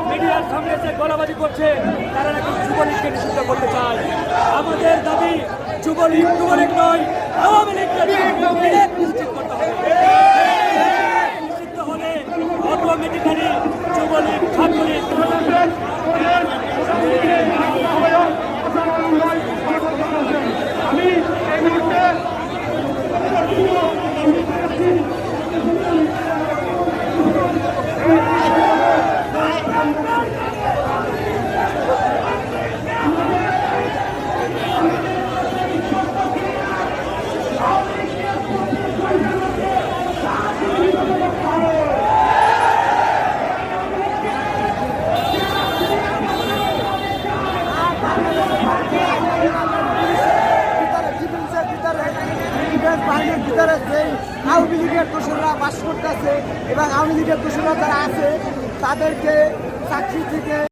মিডিয়ার সামনে যে গলাবাজি করছে তারা নাকি যুবলীগকে নিষিদ্ধ করতে চায়। আমাদের দাবি যুবলীগ নয়, আওয়ামী লীগকে নিশ্চিত করতে হবে। নিষিদ্ধ হলে অটোমেটিক্যালি যুবলীগ ছাত্রলীগ বাহিনীর ভিতরে যেই আওয়ামী লীগের দোষরা বাস করতেছে এবং আওয়ামী লীগের দোষরা যারা আছে তাদেরকে চাকরি থেকে